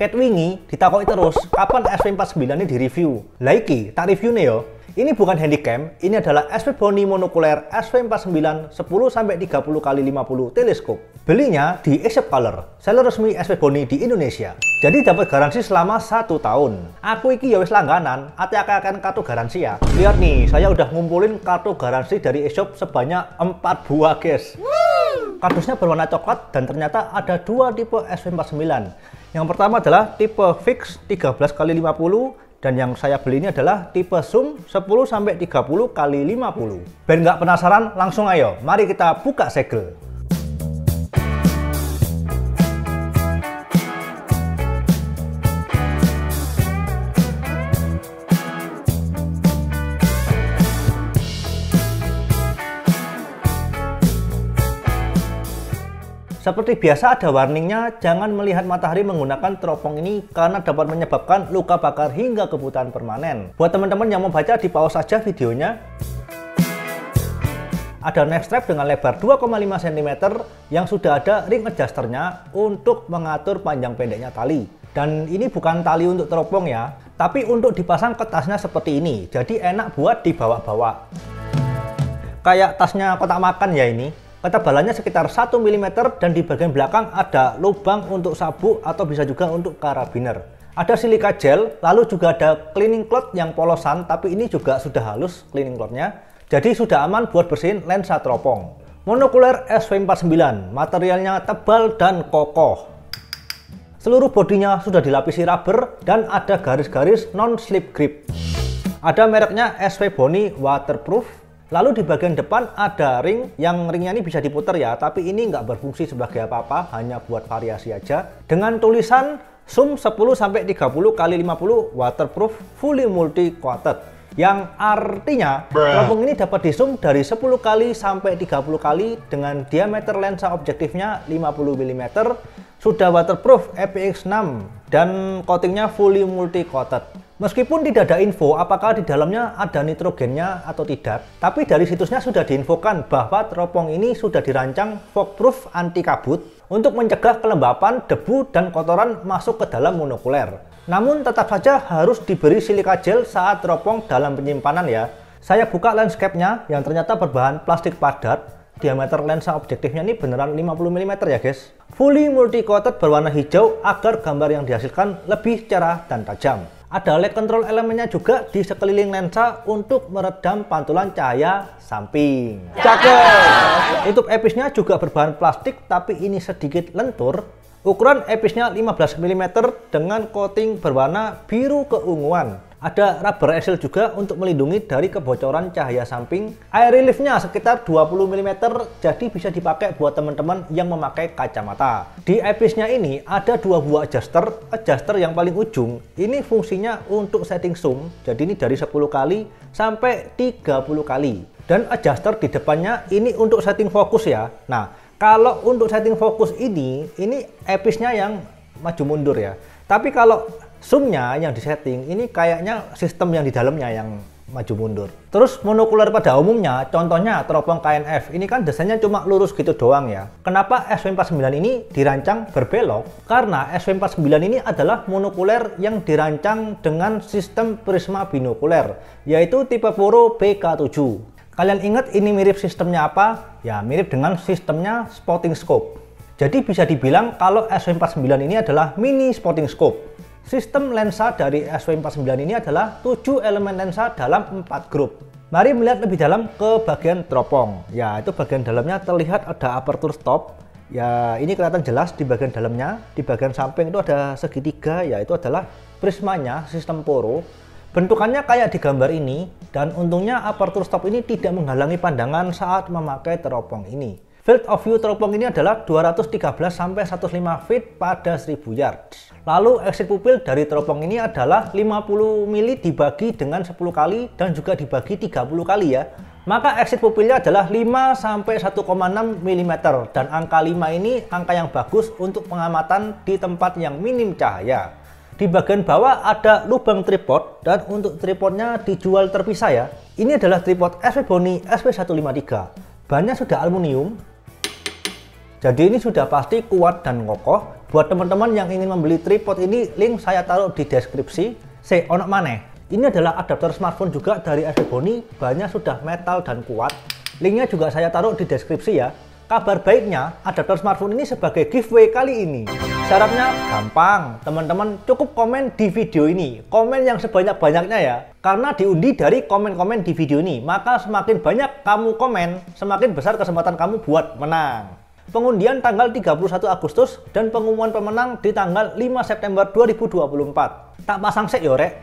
Ket wingi ditakoki terus kapan SV49 ini direview. Lah iki tak review nih yo. Ini bukan handycam, ini adalah SV Bony monokuler SV49 10-30x50 teleskop. Belinya di Accept Color, seller resmi SV Bony di Indonesia. Jadi dapat garansi selama 1 tahun. Aku iki ya wis langganan, akan kartu garansi ya. Lihat nih, saya udah ngumpulin kartu garansi dari Accept sebanyak 4 buah, guys. Kardusnya berwarna coklat dan ternyata ada 2 tipe SV49. Yang pertama adalah tipe fix 13x50. Dan yang saya beli ini adalah tipe zoom 10-30x50. Biar nggak penasaran, langsung ayo, mari kita buka segel. Seperti biasa ada warningnya, jangan melihat matahari menggunakan teropong ini karena dapat menyebabkan luka bakar hingga kebutaan permanen. Buat teman-teman yang mau baca, di pause saja videonya. Ada neck strap dengan lebar 2,5 cm yang sudah ada ring adjusternya untuk mengatur panjang pendeknya tali. Dan ini bukan tali untuk teropong ya, tapi untuk dipasang ke tasnya seperti ini, jadi enak buat dibawa-bawa. Kayak tasnya kotak makan ya ini. Ketebalannya sekitar 1 mm dan di bagian belakang ada lubang untuk sabuk atau bisa juga untuk karabiner. Ada silika gel, lalu juga ada cleaning cloth yang polosan, tapi ini juga sudah halus cleaning clothnya. Jadi sudah aman buat bersihin lensa teropong. Monokuler SV49, materialnya tebal dan kokoh. Seluruh bodinya sudah dilapisi rubber dan ada garis-garis non-slip grip. Ada mereknya SV Bony waterproof. Lalu di bagian depan ada ring, yang ringnya ini bisa diputar ya, tapi ini nggak berfungsi sebagai apa-apa, hanya buat variasi aja. Dengan tulisan zoom 10-30x50 waterproof fully multi coated. Yang artinya teropong ini dapat di zoom dari 10 kali sampai 30 kali dengan diameter lensa objektifnya 50 mm, sudah waterproof IPX6 dan coatingnya fully multi coated. Meskipun tidak ada info apakah di dalamnya ada nitrogennya atau tidak, tapi dari situsnya sudah diinfokan bahwa teropong ini sudah dirancang fogproof anti kabut untuk mencegah kelembapan, debu, dan kotoran masuk ke dalam monokuler. Namun tetap saja harus diberi silika gel saat teropong dalam penyimpanan ya. Saya buka landscape-nya yang ternyata berbahan plastik padat. Diameter lensa objektifnya ini beneran 50 mm ya guys. Fully multi coated berwarna hijau agar gambar yang dihasilkan lebih cerah dan tajam. Ada LED control elemennya juga di sekeliling lensa untuk meredam pantulan cahaya samping. Cakep! Tutup episnya juga berbahan plastik tapi ini sedikit lentur. Ukuran episnya 15 mm dengan coating berwarna biru keunguan. Ada rubber easel juga untuk melindungi dari kebocoran cahaya samping. Air reliefnya sekitar 20 mm, jadi bisa dipakai buat teman-teman yang memakai kacamata. Di episnya ini ada 2 buah adjuster yang paling ujung. Ini fungsinya untuk setting zoom, jadi ini dari 10 kali sampai 30 kali. Dan adjuster di depannya ini untuk setting fokus ya. Nah, kalau untuk setting fokus ini episnya yang maju mundur ya. Tapi kalau zoomnya yang disetting ini kayaknya sistem yang di dalamnya yang maju mundur. Terus monokuler pada umumnya, contohnya teropong KNF, ini kan desainnya cuma lurus gitu doang ya. Kenapa SV49 ini dirancang berbelok? Karena SV49 ini adalah monokuler yang dirancang dengan sistem prisma binokuler, yaitu tipe Foro BK7. Kalian ingat ini mirip sistemnya apa? Ya mirip dengan sistemnya spotting scope. Jadi bisa dibilang kalau SV49 ini adalah mini spotting scope. Sistem lensa dari SV49 ini adalah 7 elemen lensa dalam 4 grup. Mari melihat lebih dalam ke bagian teropong. Ya, itu bagian dalamnya terlihat ada aperture stop. Ya, ini kelihatan jelas di bagian dalamnya. Di bagian samping itu ada segitiga, ya itu adalah prismanya sistem Foro. Bentukannya kayak di gambar ini, dan untungnya aperture stop ini tidak menghalangi pandangan saat memakai teropong ini. Field of view teropong ini adalah 213-105 feet pada 1000 yards. Lalu exit pupil dari teropong ini adalah 50 mili dibagi dengan 10 kali dan juga dibagi 30 kali ya. Maka exit pupilnya adalah 5-1,6 mm dan angka 5 ini angka yang bagus untuk pengamatan di tempat yang minim cahaya. Di bagian bawah ada lubang tripod dan untuk tripodnya dijual terpisah ya. Ini adalah tripod SV Bony SV153. Bahannya sudah aluminium. Jadi ini sudah pasti kuat dan kokoh. Buat teman-teman yang ingin membeli tripod ini, link saya taruh di deskripsi. Ono maneh. Ini adalah adapter smartphone juga dari SW Bony, bahannya sudah metal dan kuat. Linknya juga saya taruh di deskripsi ya. Kabar baiknya, adapter smartphone ini sebagai giveaway kali ini. Syaratnya gampang, teman-teman cukup komen di video ini. Komen yang sebanyak-banyaknya ya. Karena diundi dari komen-komen di video ini, maka semakin banyak kamu komen, semakin besar kesempatan kamu buat menang. Pengundian tanggal 31 Agustus dan pengumuman pemenang di tanggal 5 September 2024. Tak pasang sek yo rek.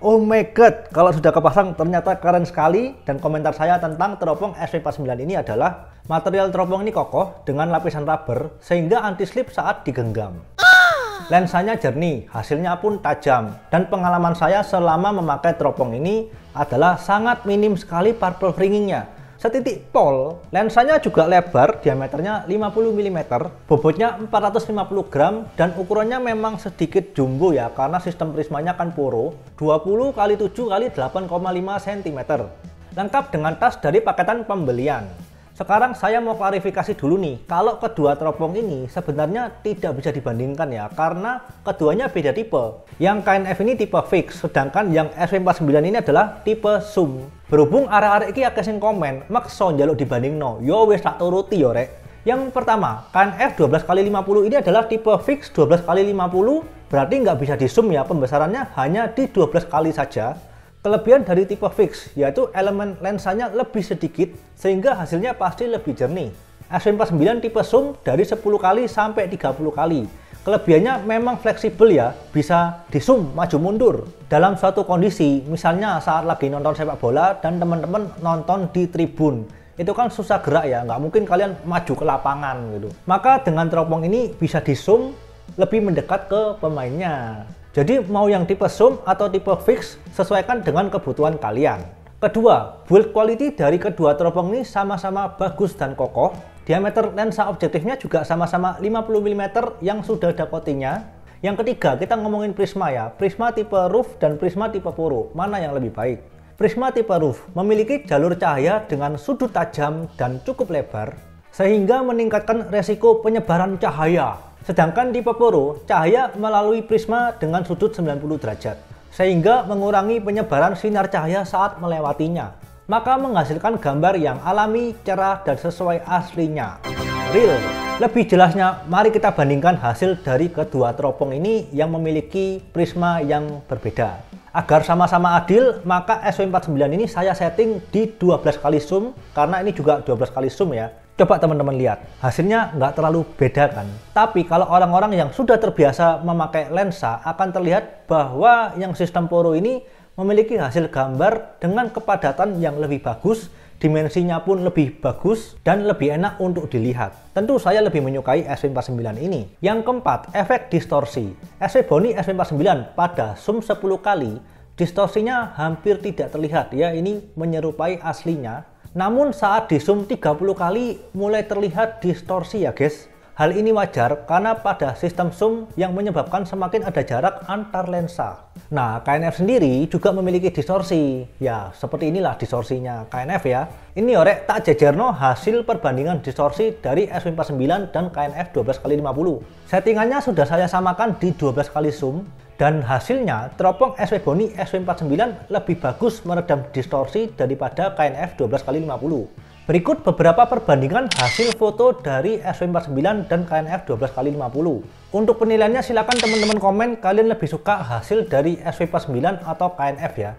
Oh my god, kalau sudah kepasang ternyata keren sekali. Dan komentar saya tentang teropong SW49 ini adalah material teropong ini kokoh dengan lapisan rubber sehingga anti slip saat digenggam. Lensanya jernih, hasilnya pun tajam. Dan pengalaman saya selama memakai teropong ini adalah sangat minim sekali purple ringingnya. Setitik pol, lensanya juga lebar, diameternya 50 mm, bobotnya 450 gram, dan ukurannya memang sedikit jumbo ya, karena sistem prismanya kan poro, 20 x 7 x 8,5 cm. Lengkap dengan tas dari paketan pembelian. Sekarang saya mau klarifikasi dulu nih, kalau kedua teropong ini sebenarnya tidak bisa dibandingkan ya, karena keduanya beda tipe. Yang KNF ini tipe fix, sedangkan yang SW49 ini adalah tipe zoom. Berhubung arek-arek iki akeh sing komen, maksa njaluk dibandingno, yo wis tak turuti yo rek. Yang pertama, KNF 12x50 ini adalah tipe fix 12x50, berarti nggak bisa di zoom ya, pembesarannya hanya di 12 kali saja. Kelebihan dari tipe fix yaitu elemen lensanya lebih sedikit sehingga hasilnya pasti lebih jernih. SW49 tipe zoom dari 10 kali sampai 30 kali. Kelebihannya memang fleksibel ya, bisa di zoom maju mundur. Dalam suatu kondisi, misalnya saat lagi nonton sepak bola dan teman-teman nonton di tribun, itu kan susah gerak ya, nggak mungkin kalian maju ke lapangan gitu. Maka dengan teropong ini bisa di zoom lebih mendekat ke pemainnya. Jadi mau yang tipe zoom atau tipe fix, sesuaikan dengan kebutuhan kalian. Kedua, build quality dari kedua teropong ini sama-sama bagus dan kokoh. Diameter lensa objektifnya juga sama-sama 50 mm yang sudah ada coatingnya. Yang ketiga, kita ngomongin prisma ya. Prisma tipe roof dan prisma tipe poro. Mana yang lebih baik? Prisma tipe roof memiliki jalur cahaya dengan sudut tajam dan cukup lebar, sehingga meningkatkan resiko penyebaran cahaya. Sedangkan tipe poro, cahaya melalui prisma dengan sudut 90 derajat, sehingga mengurangi penyebaran sinar cahaya saat melewatinya. Maka menghasilkan gambar yang alami, cerah, dan sesuai aslinya. Real. Lebih jelasnya, mari kita bandingkan hasil dari kedua teropong ini yang memiliki prisma yang berbeda. Agar sama-sama adil, maka SW49 ini saya setting di 12 kali zoom, karena ini juga 12 kali zoom ya. Coba teman-teman lihat, hasilnya nggak terlalu beda kan? Tapi kalau orang-orang yang sudah terbiasa memakai lensa akan terlihat bahwa yang sistem poro ini memiliki hasil gambar dengan kepadatan yang lebih bagus, dimensinya pun lebih bagus, dan lebih enak untuk dilihat. Tentu saya lebih menyukai SW49 ini. Yang keempat, efek distorsi. SW Bony SW49 pada zoom 10 kali, distorsinya hampir tidak terlihat ya, ini menyerupai aslinya. Namun saat di zoom 30 kali mulai terlihat distorsi ya guys. Hal ini wajar karena pada sistem zoom yang menyebabkan semakin ada jarak antar lensa. Nah, KNF sendiri juga memiliki distorsi. Ya, seperti inilah distorsinya KNF ya. Ini orek tak jajarno hasil perbandingan distorsi dari SW49 dan KNF 12x50. Settingannya sudah saya samakan di 12 kali zoom. Dan hasilnya, teropong SW Bony SW49 lebih bagus meredam distorsi daripada KNF 12x50. Berikut beberapa perbandingan hasil foto dari SW49 dan KNF 12x50. Untuk penilaiannya silakan teman-teman komen kalian lebih suka hasil dari SW49 atau KNF ya.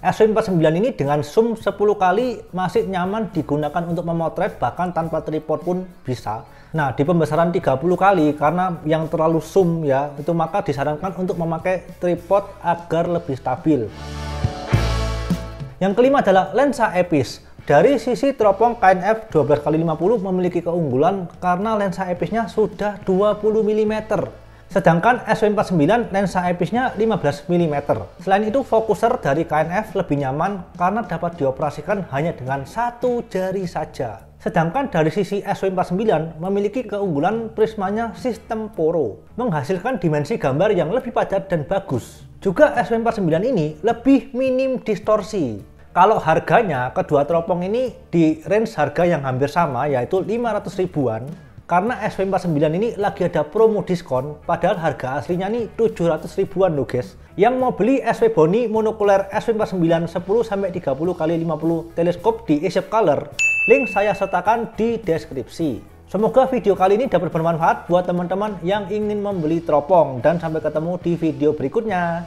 SW49 ini dengan zoom 10 kali masih nyaman digunakan untuk memotret, bahkan tanpa tripod pun bisa. Nah, di pembesaran 30 kali karena yang terlalu zoom ya, itu maka disarankan untuk memakai tripod agar lebih stabil. Yang kelima adalah lensa epis. Dari sisi teropong, KNF 12x50 memiliki keunggulan karena lensa episnya sudah 20 mm. Sedangkan SW49 lensa episnya 15 mm. Selain itu, fokuser dari KNF lebih nyaman karena dapat dioperasikan hanya dengan satu jari saja. Sedangkan dari sisi SW49 memiliki keunggulan prismanya sistem poro, menghasilkan dimensi gambar yang lebih padat dan bagus. Juga SW49 ini lebih minim distorsi. Kalau harganya, kedua teropong ini di range harga yang hampir sama, yaitu 500 ribuan. Karena SW49 ini lagi ada promo diskon, padahal harga aslinya nih 700 ribuan loh guys. Yang mau beli SW Bony monokuler SW49 10-30x50 teleskop di Aesop Color, link saya sertakan di deskripsi. Semoga video kali ini dapat bermanfaat buat teman-teman yang ingin membeli teropong, dan sampai ketemu di video berikutnya.